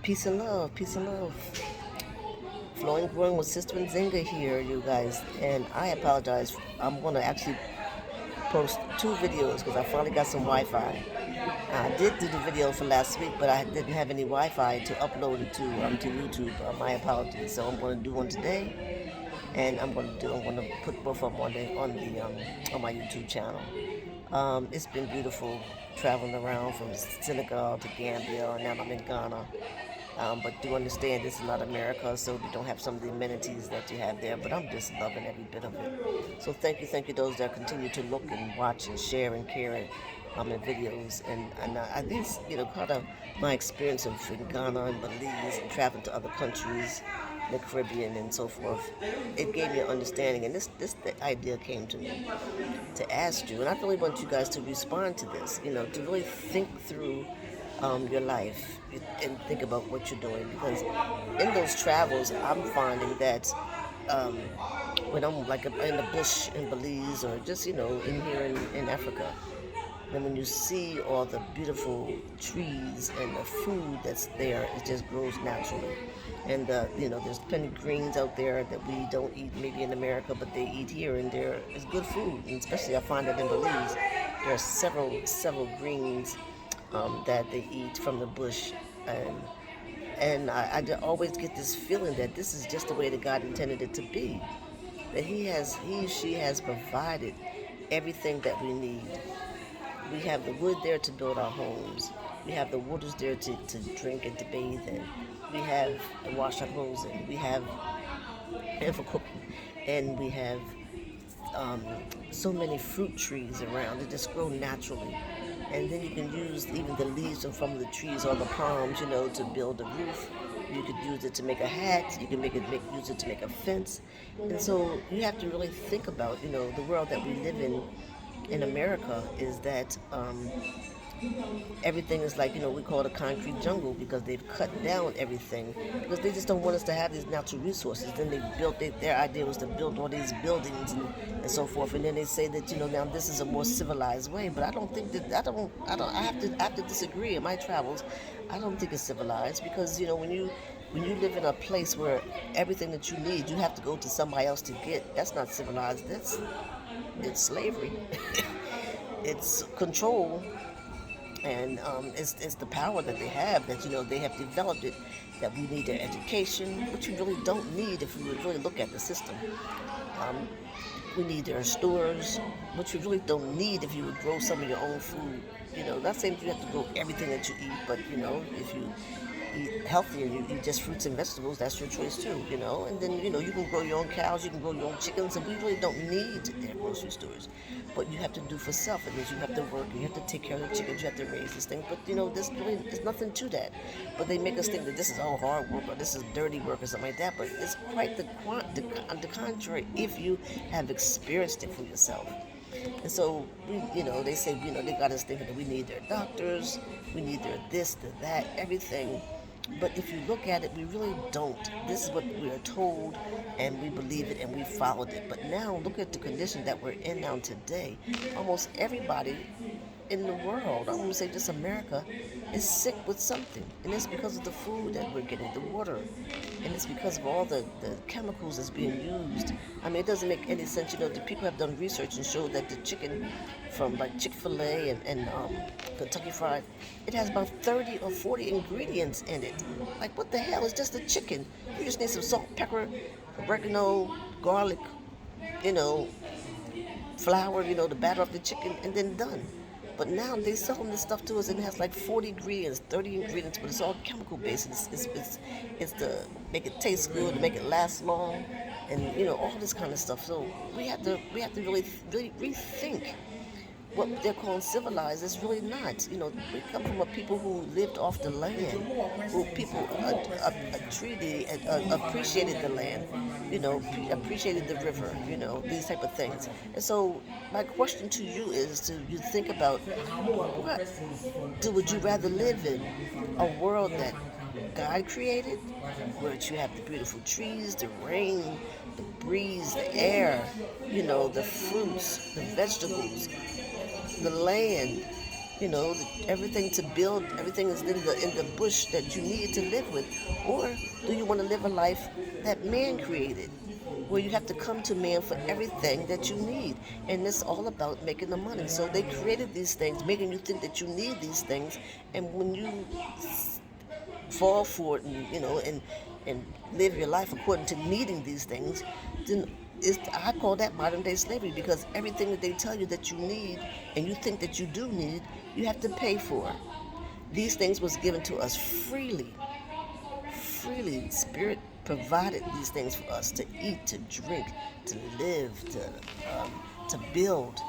Peace and love, peace and love. Flowing, growing with Sister and Zinga here, you guys. And I apologize. I'm going to actually post two videos because I finally got some Wi-Fi. I did do the video for last week, but I didn't have any Wi-Fi to upload it to YouTube. My apologies. So I'm going to do one today, and I'm going to put both of them on my YouTube channel. It's been beautiful traveling around from Senegal to Gambia, and now I'm in Ghana. But do understand this is not America, so we don't have some of the amenities that you have there. But I'm just loving every bit of it. So thank you those that continue to look and watch and share and care in videos. And I think part of my experience in Ghana and Belize and traveling to other countries, the Caribbean and so forth, it gave me an understanding. And this the idea came to me to ask you, and I really want you guys to respond to this. To really think through your life and think about what you're doing, because in those travels I'm finding that um, when I'm like in the bush in Belize or just in here in Africa, then when you see all the beautiful trees and the food that's there, it just grows naturally. And there's plenty of greens out there that we don't eat maybe in America, but they eat here, and there is good food. And especially I find that in Belize, there are several greens that they eat from the bush, and I always get this feeling that this is just the way that God intended it to be. That she has provided everything that we need. We have the wood there to build our homes. We have the waters there to drink and to bathe in. We have to wash our clothes in. We have and for cooking, and we have um, so many fruit trees around. They just grow naturally. And then you can use even the leaves from the trees or the palms, to build a roof. You could use it to make a hat. You can use it to make a fence. And so you have to really think about, the world that we live in America is that everything is like, we call it a concrete jungle because they've cut down everything because they just don't want us to have these natural resources. Then they built their idea was to build all these buildings and so forth, and then they say that now this is a more civilized way. But I don't think that I have to disagree. In my travels, I don't think it's civilized because when you live in a place where everything that you need you have to go to somebody else to get, that's not civilized. It's slavery. It's control, and it's the power that they have, that they have developed it, that we need their education, which we really don't need if we would really look at the system. um, we need their stores, which we really don't need if you would grow some of your own food. Not saying you have to grow everything that you eat, but if you eat healthier, you eat just fruits and vegetables, that's your choice too. And then you can grow your own cows, you can grow your own chickens, and we really don't need their grocery stores. But you have to do for self. It means you have to work, you have to take care of the chickens, you have to raise this thing. But there's nothing to that. But they make us think that this is all hard work or this is dirty work or something like that. But it's quite the contrary if you have experienced it for yourself. And so they say they got us thinking that we need their doctors, we need their this, their that, everything. But if you look at it, we really don't. This is what we are told, and we believe it, and we followed it. But now, look at the condition that we're in now today. Almost everybody in the world, I won't say just America, is sick with something. And it's because of the food that we're getting, the water. And it's because of all the chemicals that's being used. I mean, it doesn't make any sense. The people have done research and showed that the chicken from like Chick-fil-A and Kentucky Fried, it has about 30 or 40 ingredients in it. Like, what the hell? It's just a chicken. You just need some salt, pepper, oregano, garlic, you know, flour, the batter of the chicken, and then done. But now they selling this stuff to us, and it has like 40 ingredients, 30 ingredients, but it's all chemical based. It's to make it taste good, to make it last long, and all this kind of stuff. So we have to really rethink what they're calling civilized is really not. We come from a people who lived off the land, who people appreciated the land, appreciated the river, these type of things. And so my question to you is to you think about what would you rather live in? A world that God created, where you have the beautiful trees, the rain, the breeze, the air, the fruits, the vegetables, the land, everything to build, everything is in the bush that you need to live with, or do you want to live a life that man created, where you have to come to man for everything that you need, and it's all about making the money. So they created these things, making you think that you need these things, and when you fall for it, and live your life according to needing these things, then I call that modern day slavery, because everything that they tell you that you need and you think that you do need, you have to pay for. These things was given to us freely. Freely. Spirit provided these things for us to eat, to drink, to live, to build.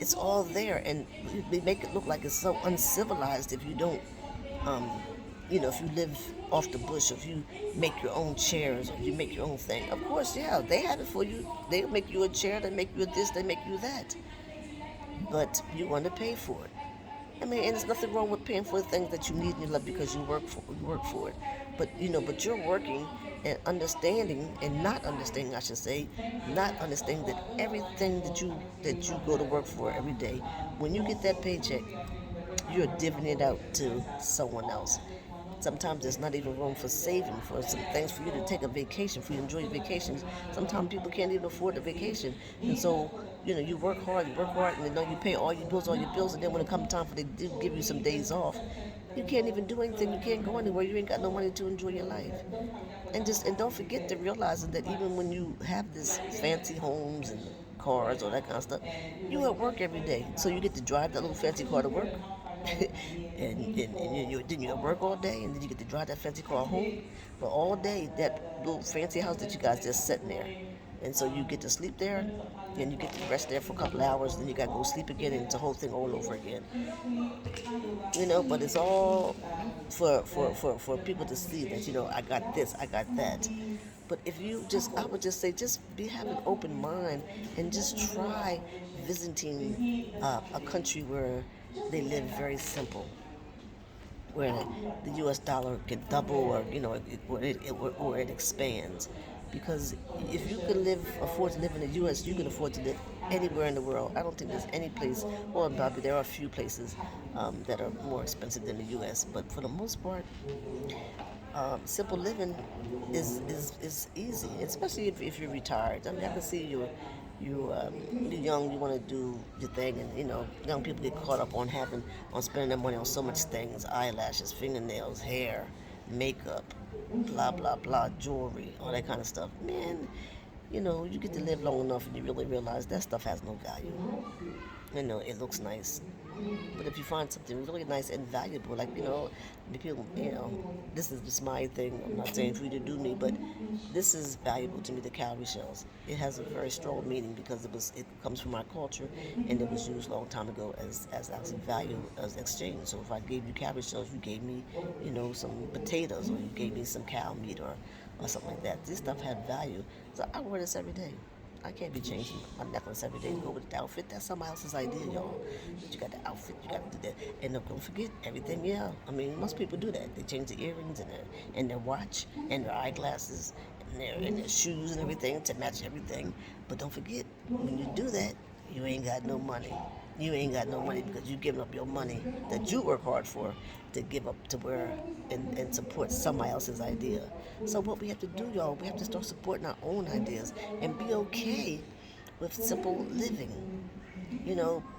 It's all there, and they make it look like it's so uncivilized if you don't, um, if you live off the bush, if you make your own chairs, or you make your own thing. Of course, yeah, they have it for you. They make you a chair, they make you a this, they make you that. But you want to pay for it. I mean, and there's nothing wrong with paying for the things that you need in your life because you work for it. But you're working and understanding and not understanding, I should say, not understanding that everything that you go to work for every day, when you get that paycheck, you're divvying it out to someone else. Sometimes there's not even room for saving for some things, for you to take a vacation, for you to enjoy your vacations. Sometimes people can't even afford a vacation. And so, you work hard, and you pay all your bills, and then when it comes time for they do give you some days off, you can't even do anything, you can't go anywhere, you ain't got no money to enjoy your life. And don't forget to realizing that even when you have this fancy homes and cars, or that kind of stuff, you at work every day. So you get to drive that little fancy car to work. Then you at work all day, and then you get to drive that fancy car home. But all day, that little fancy house that you guys just sitting there. And so you get to sleep there, and you get to rest there for a couple of hours, then you got to go sleep again, and it's a whole thing all over again. But it's all for people to see that, I got this, I got that. But if you just, I would just say, just have an open mind, and just try visiting a country where they live very simple, where the U.S. dollar can double, or or it expands. Because if you can afford to live in the U.S., you can afford to live anywhere in the world. I don't think there's any place, well, probably there are a few places that are more expensive than the U.S., but for the most part, simple living is easy, especially if you're retired. I mean, I can see you're young, you want to do your thing, and young people get caught up on spending their money on so much things: eyelashes, fingernails, hair, makeup, blah blah blah, jewelry, all that kind of stuff. Man, you get to live long enough, and you really realize that stuff has no value. It looks nice, but if you find something really nice and valuable, like, people, this is just my thing. I'm not saying for you to do me, but this is valuable to me. The cowrie shells. It has a very strong meaning because it comes from our culture, and it was used a long time ago as a value, as exchange. So if I gave you cowrie shells, you gave me, some potatoes, or you gave me some cow meat, or something like that. This stuff had value. So I wear this every day. I can't be changing my necklace every day to go with the outfit. That's somebody else's idea, y'all. But you got the outfit, you got to do that. And don't forget everything, yeah. I mean, most people do that. They change the earrings and their watch and their eyeglasses and their shoes and everything to match everything. But don't forget, when you do that, you ain't got no money. You ain't got no money because you're giving up your money that you work hard for to give up to where and support somebody else's idea. So what we have to do, y'all, we have to start supporting our own ideas and be okay with simple living.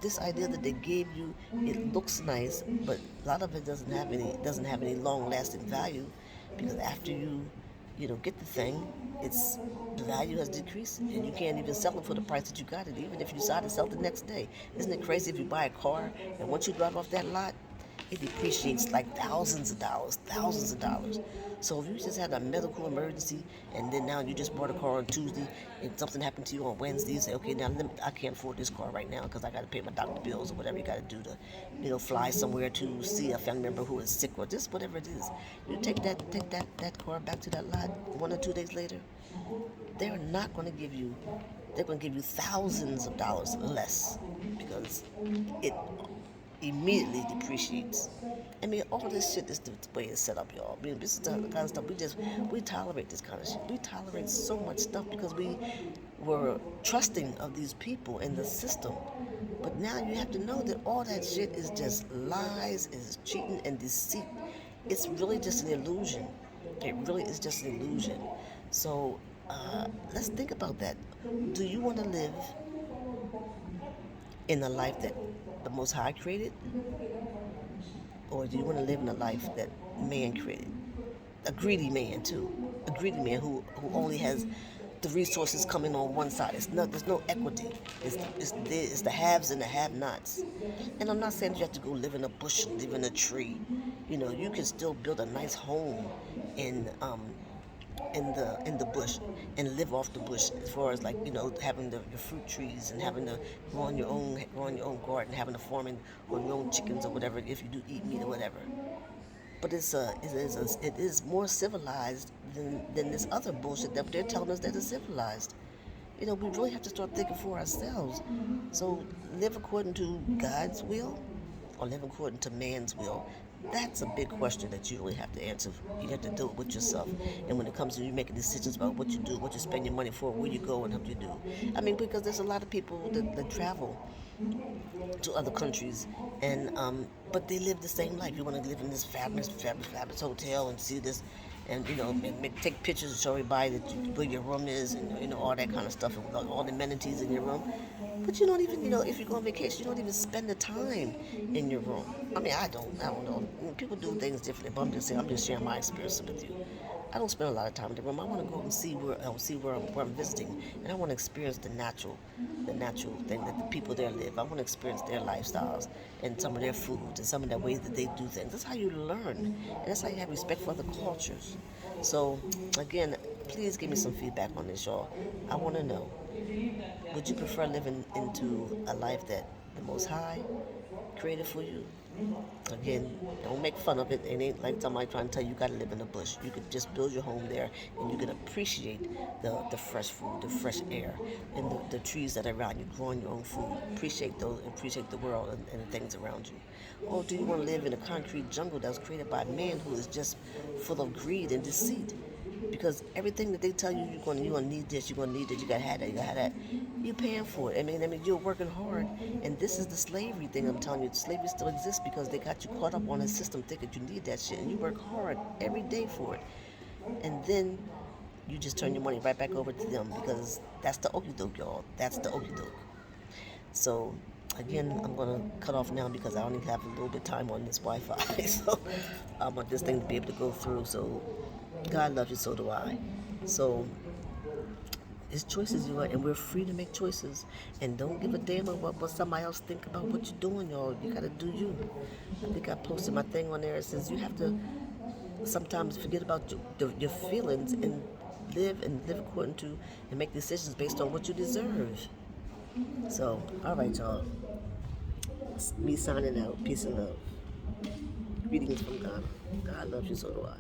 This idea that they gave you, it looks nice, but a lot of it doesn't have any long lasting value, because after you get the thing, its the value has decreased, and you can't even sell it for the price that you got it, even if you decide to sell it the next day. Isn't it crazy if you buy a car and once you drive off that lot, it depreciates like thousands of dollars, thousands of dollars. So if you just had a medical emergency, and then now you just bought a car on Tuesday, and something happened to you on Wednesday, you say, okay, now I can't afford this car right now because I got to pay my doctor bills, or whatever you got to do to, fly somewhere to see a family member who is sick, or just whatever it is. You take that car back to that lot 1 or 2 days later. They're not going to give you. They're going to give you thousands of dollars less, because it immediately depreciates. I mean, all this shit is the way it's set up, y'all. I mean, this is the kind of stuff we tolerate this kind of shit. We tolerate so much stuff because we were trusting of these people in the system. But now you have to know that all that shit is just lies, is cheating and deceit. It's really just an illusion. It really is just an illusion. So let's think about that. Do you want to live in a life that the Most High created, or do you want to live in a life that man created? A greedy man too. A greedy man who only has the resources coming on one side. There's no equity. It's the haves and the have-nots. And I'm not saying you have to go live in a bush, live in a tree. You know, you can still build a nice home in the bush and live off the bush, as far as, like, having your fruit trees and having to growing your own garden, having a farming on your own chickens or whatever, if you do eat meat or whatever. But it is more civilized than this other bullshit that they're telling us that is civilized. We really have to start thinking for ourselves. So live according to God's will or live according to man's will. That's a big question that you really have to answer. You have to do it with yourself. And when it comes to you making decisions about what you do, what you spend your money for, where you go, and what you do. I mean, because there's a lot of people that travel to other countries, and but they live the same life. You want to live in this fabulous hotel and see this, and take pictures and show everybody where your room is, and all that kind of stuff, and all the amenities in your room. But you don't even, if you go on vacation, you don't even spend the time in your room. I mean, I don't know. People do things differently, but I'm just sharing my experience with you. I don't spend a lot of time in the room. I want to go and see where I'm visiting, and I want to experience the natural thing that the people there live. I want to experience their lifestyles and some of their foods and some of the ways that they do things. That's how you learn, and that's how you have respect for other cultures. So, again, please give me some feedback on this, y'all. I want to know: would you prefer living into a life that the Most High created for you? Again, don't make fun of it. It ain't like somebody trying to tell you you gotta live in the bush. You could just build your home there, and you can appreciate the fresh food, the fresh air, and the trees that are around you, growing your own food. Appreciate those, appreciate the world and the things around you. Or do you want to live in a concrete jungle that was created by man who is just full of greed and deceit? Because everything that they tell you, you're gonna need this, you're gonna need that, you gotta have that, you gotta have that. You're paying for it. I mean, you're working hard, and this is the slavery thing. I'm telling you, slavery still exists because they got you caught up on a system, thinking you need that shit, and you work hard every day for it, and then you just turn your money right back over to them because that's the okie doke, y'all. That's the okie doke. So, again, I'm gonna cut off now because I only have a little bit of time on this Wi-Fi. So I want this thing to be able to go through. So God loves you, so do I. So it's choices you are, and we're free to make choices. And don't give a damn about what somebody else think about what you're doing, y'all. You gotta do you. I think I posted my thing on there. It says you have to sometimes forget about your feelings and live according to and make decisions based on what you deserve. So, all right, y'all. It's me signing out. Peace and love. Greetings from Ghana. God loves you, so do I.